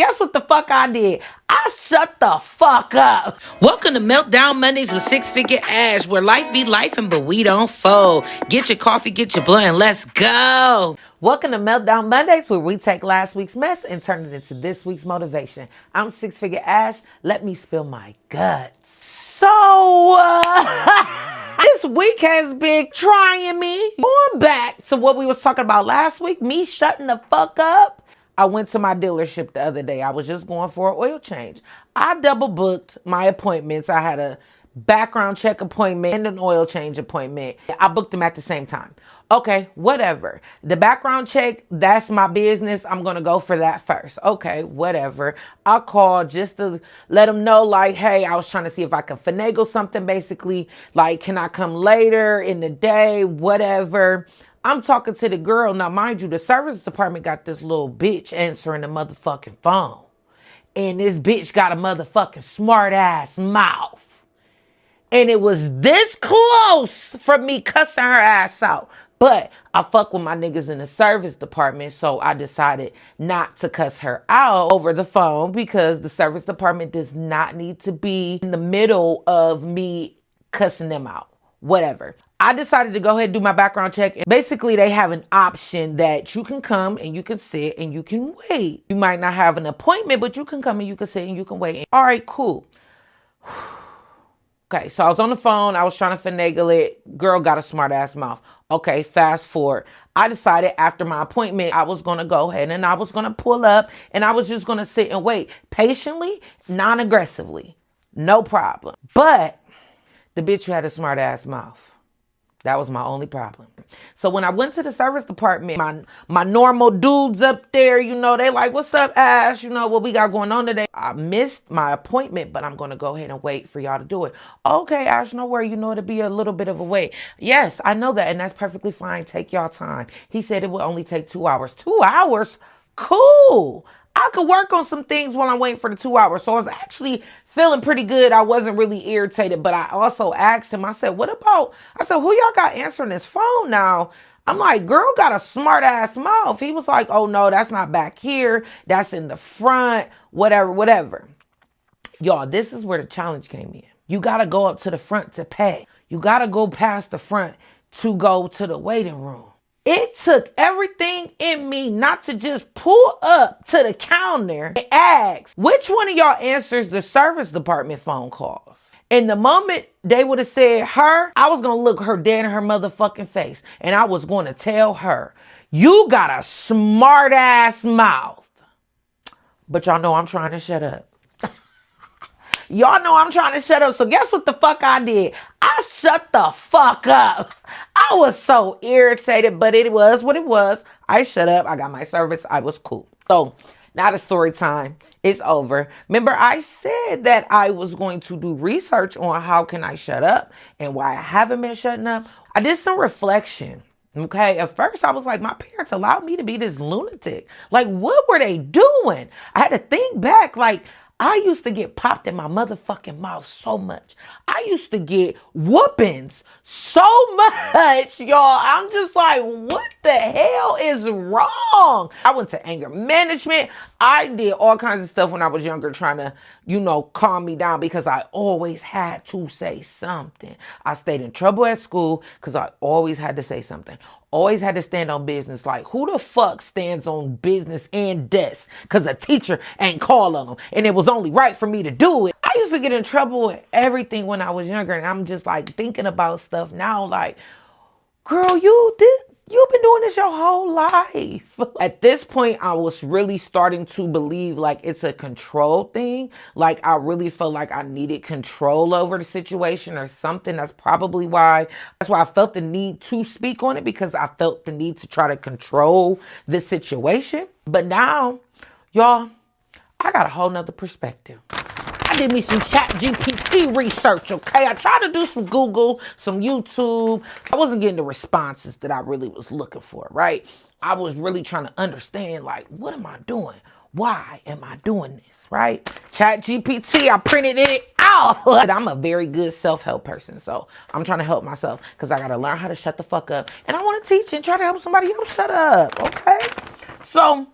Guess what the fuck I did? I shut the fuck up. Welcome to Meltdown Mondays with Six Figure Ash, where life be lifing, but we don't fold. Get your coffee, get your blunt, and let's go. Welcome to Meltdown Mondays, where we take last week's mess and turn it into this week's motivation. I'm Six Figure Ash. Let me spill my guts. This week has been trying me. Going back to what we was talking about last week, me shutting the fuck up. I went to my dealership the other day. I was just going for an oil change. I double booked my appointments. I had a background check appointment and an oil change appointment. I booked them at the same time. Okay, whatever. The background check, that's my business. I'm going to go for that first. Okay, whatever. I called just to let them know, like, hey, I was trying to see if I can finagle something, basically. Like, can I come later in the day? Whatever. I'm talking to the girl. Now, mind you, the service department got this little bitch answering the motherfucking phone. And this bitch got a motherfucking smart ass mouth. And it was this close from me cussing her ass out. But I fuck with my niggas in the service department, so I decided not to cuss her out over the phone because the service department does not need to be in the middle of me cussing them out. Whatever. I decided to go ahead and do my background check. And basically, they have an option that you can come and you can sit and you can wait. You might not have an appointment, but you can come and you can sit and you can wait. All right, cool. Okay, so I was on the phone. I was trying to finagle it. Girl got a smart ass mouth. Okay, fast forward. I decided after my appointment, I was going to go ahead and I was going to pull up and I was just going to sit and wait patiently, non-aggressively. No problem. But the bitch who had a smart ass mouth. That was my only problem. So when I went to the service department, my normal dudes up there, you know, they like, what's up, Ash? You know, what we got going on today? I missed my appointment, but I'm going to go ahead and wait for y'all to do it. Okay, Ash, no worry. You know, it'll be a little bit of a wait. Yes, I know that. And that's perfectly fine. Take y'all time. He said it would only take 2 hours. 2 hours? Cool. I could work on some things while I'm waiting for the 2 hours. So I was actually feeling pretty good. I wasn't really irritated, but I also asked him, I said, who y'all got answering this phone now? I'm like, girl got a smart ass mouth. He was like, oh no, that's not back here. That's in the front, whatever. Y'all, this is where the challenge came in. You got to go up to the front to pay. You got to go past the front to go to the waiting room. It took everything in me not to just pull up to the counter and ask, which one of y'all answers the service department phone calls? And the moment they would have said her, I was going to look her dead in her motherfucking face. And I was going to tell her, you got a smart ass mouth. But y'all know I'm trying to shut up. Y'all know I'm trying to shut up. So guess what the fuck I did? I shut the fuck up. I was so irritated, but it was what it was. I shut up. I got my service. I was cool. So now the story time is over. Remember, I said that I was going to do research on how can I shut up and why I haven't been shutting up. I did some reflection. Okay, at first I was like, my parents allowed me to be this lunatic. Like, what were they doing? I had to think back, like, I used to get popped in my motherfucking mouth so much. I used to get whoopings so much, y'all. I'm just like, what the hell is wrong? I went to anger management. I did all kinds of stuff when I was younger trying to, calm me down because I always had to say something. I stayed in trouble at school because I always had to say something. Always had to stand on business. Like, who the fuck stands on business and desk? Because a teacher ain't calling them. And it was only right for me to do it. I used to get in trouble with everything when I was younger. And I'm just like thinking about stuff now. Like, girl, you've been doing this your whole life. At this point, I was really starting to believe like it's a control thing. Like I really felt like I needed control over the situation or something. That's why I felt the need to speak on it, because I felt the need to try to control the situation. But now, y'all, I got a whole nother perspective. I did me some ChatGPT research, okay? I tried to do some Google, some YouTube. I wasn't getting the responses that I really was looking for, right? I was really trying to understand, like, what am I doing? Why am I doing this, right? ChatGPT, I printed it out. I'm a very good self-help person, so I'm trying to help myself because I got to learn how to shut the fuck up. And I want to teach and try to help somebody else shut up, okay? So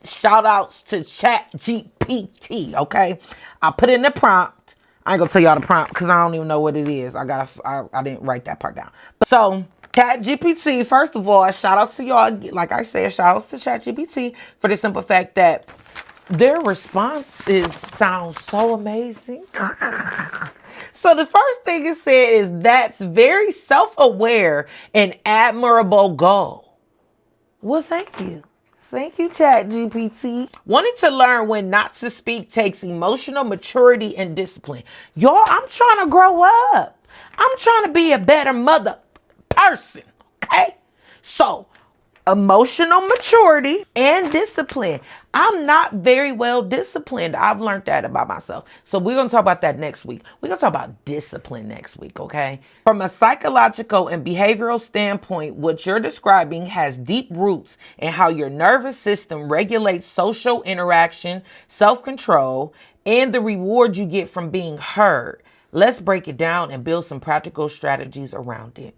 Shout outs to Chat GPT, okay? I put in the prompt. I ain't gonna tell y'all the prompt because I don't even know what it is. I didn't write that part down. So Chat GPT, first of all, shout outs to y'all. Like I said, shout outs to Chat GPT for the simple fact that their responses sound so amazing. So the first thing it said is that's very self-aware and admirable goal. Well, thank you. Thank you, Chat GPT. Wanting to learn when not to speak takes emotional maturity and discipline. Y'all, I'm trying to grow up. I'm trying to be a better mother person. Okay? So, emotional maturity and discipline. I'm not very well disciplined. I've learned that about myself. So we're going to talk about that next week. We're going to talk about discipline next week, okay? From a psychological and behavioral standpoint, what you're describing has deep roots in how your nervous system regulates social interaction, self-control, and the reward you get from being heard. Let's break it down and build some practical strategies around it.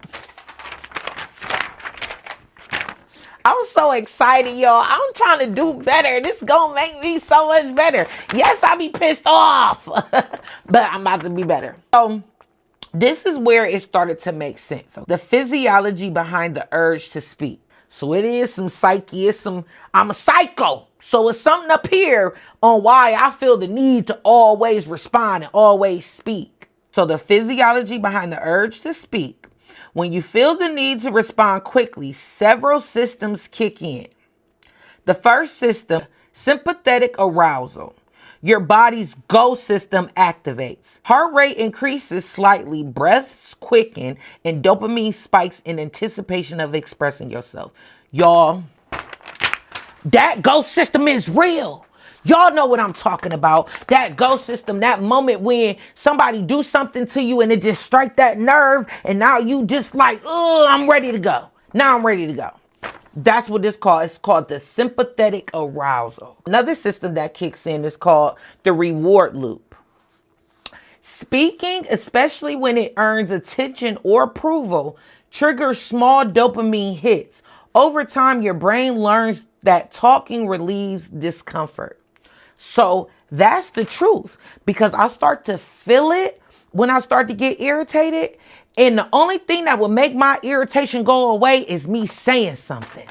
I'm so excited, y'all. I'm trying to do better. This is going to make me so much better. Yes, I be pissed off, but I'm about to be better. So this is where it started to make sense. The physiology behind the urge to speak. So it is some psyche. I'm a psycho. So it's something up here on why I feel the need to always respond and always speak. So the physiology behind the urge to speak. When you feel the need to respond quickly, several systems kick in. The first system, sympathetic arousal. Your body's go system activates. Heart rate increases slightly, breaths quicken, and dopamine spikes in anticipation of expressing yourself. Y'all, that go system is real. Y'all know what I'm talking about. That go system, that moment when somebody do something to you and it just strike that nerve and now you just like, oh, I'm ready to go. Now I'm ready to go. That's what it's called. It's called the sympathetic arousal. Another system that kicks in is called the reward loop. Speaking, especially when it earns attention or approval, triggers small dopamine hits. Over time, your brain learns that talking relieves discomfort. So that's the truth, because I start to feel it when I start to get irritated. And the only thing that will make my irritation go away is me saying something.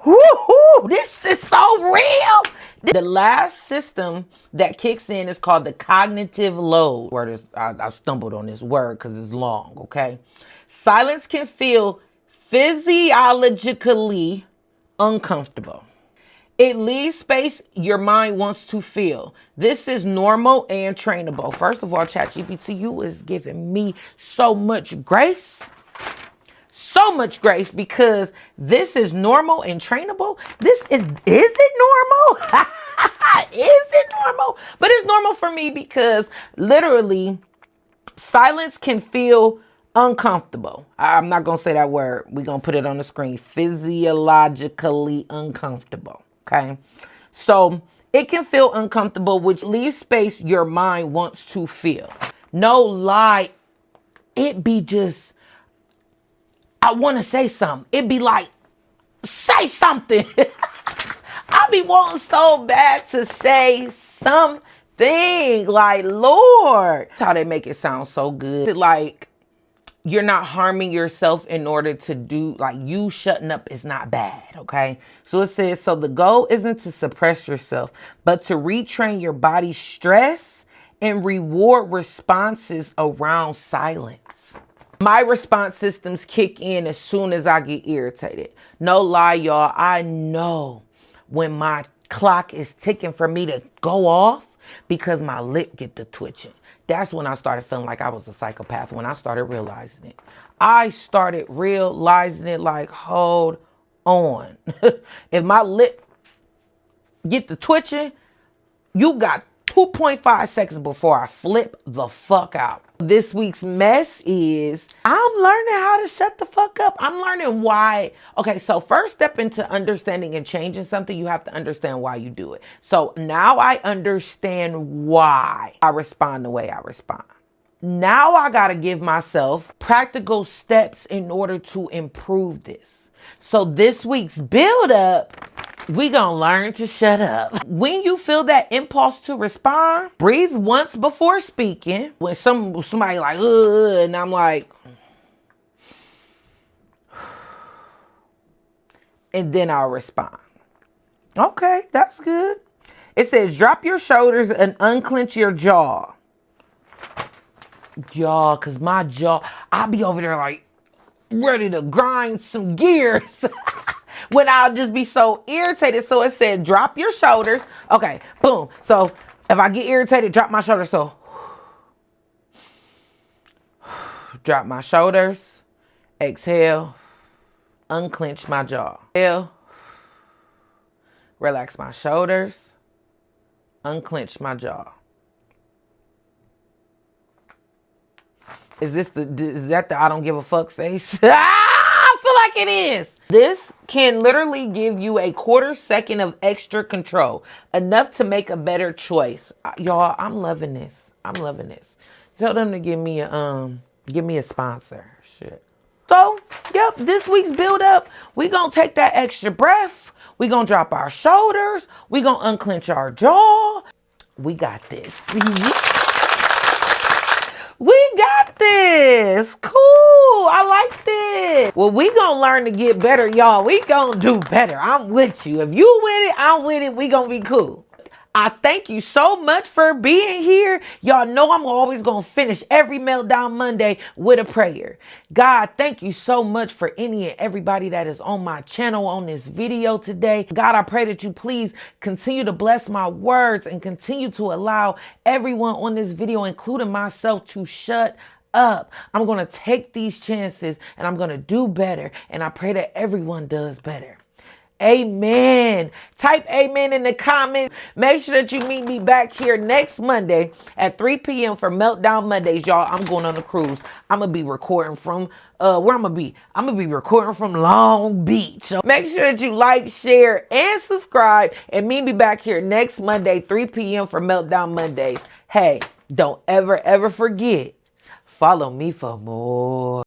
Woo-hoo, this is so real. The last system that kicks in is called the cognitive load. I stumbled on this word because it's long, okay? Silence can feel physiologically uncomfortable. It leaves space your mind wants to fill. This is normal and trainable. First of all, ChatGPT, you is giving me so much grace. So much grace, because this is normal and trainable. Is it normal? Is it normal? But it's normal for me because literally silence can feel uncomfortable. I'm not going to say that word. We're going to put it on the screen. Physiologically uncomfortable. Okay. So it can feel uncomfortable, which leaves space your mind wants to fill. No lie. It be just, I want to say something. It be like, say something. I be wanting so bad to say something. Like, Lord. That's how they make it sound so good. Like, you're not harming yourself in order to do, like, you shutting up is not bad, okay? So it says, so the goal isn't to suppress yourself, but to retrain your body's stress and reward responses around silence. My response systems kick in as soon as I get irritated. No lie, y'all. I know when my clock is ticking for me to go off because my lip get to twitching. That's when I started feeling like I was a psychopath, when I started realizing it. I started realizing it like, hold on. If my lip get to twitching, you got 2.5 seconds before I flip the fuck out. This week's mess is I'm learning how to shut the fuck up. I'm learning why. Okay, so first step into understanding and changing something, you have to understand why you do it. So now I understand why I respond the way I respond. Now I got to give myself practical steps in order to improve this. So this week's build up, we gonna learn to shut up. When you feel that impulse to respond, breathe once before speaking. When somebody like, and I'm like, and then I'll respond. Okay, that's good. It says, drop your shoulders and unclench your jaw. Jaw, because my jaw, I'll be over there like ready to grind some gears when I'll just be so irritated. So it said, drop your shoulders. Okay, boom. So if I get irritated, drop my shoulders. So drop my shoulders, exhale, unclench my jaw. Exhale, relax my shoulders, unclench my jaw. Is that the I don't give a fuck face? I feel like it is. This can literally give you a quarter second of extra control, enough to make a better choice. Y'all, I'm loving this. I'm loving this. Tell them to give me a sponsor. Shit. So, yep, this week's build up, we gonna take that extra breath. We gonna drop our shoulders. We gonna unclench our jaw. We got this. We got this. Cool. I like this. Well, we gonna learn to get better, y'all. We gonna do better. I'm with you. If you with it, I'm with it. We gonna be cool. I thank you so much for being here. Y'all know I'm always going to finish every Meltdown Monday with a prayer. God, thank you so much for any and everybody that is on my channel on this video today. God, I pray that you please continue to bless my words and continue to allow everyone on this video, including myself, to shut up. I'm going to take these chances and I'm going to do better. And I pray that everyone does better. Amen. Type amen in the comments. Make sure that you meet me back here next Monday at 3 p.m. for Meltdown Mondays, y'all. I'm going on a cruise. I'm going to be recording from, where I'm going to be? I'm going to be recording from Long Beach. So make sure that you like, share, and subscribe. And meet me back here next Monday, 3 p.m. for Meltdown Mondays. Hey, don't ever forget, follow me for more.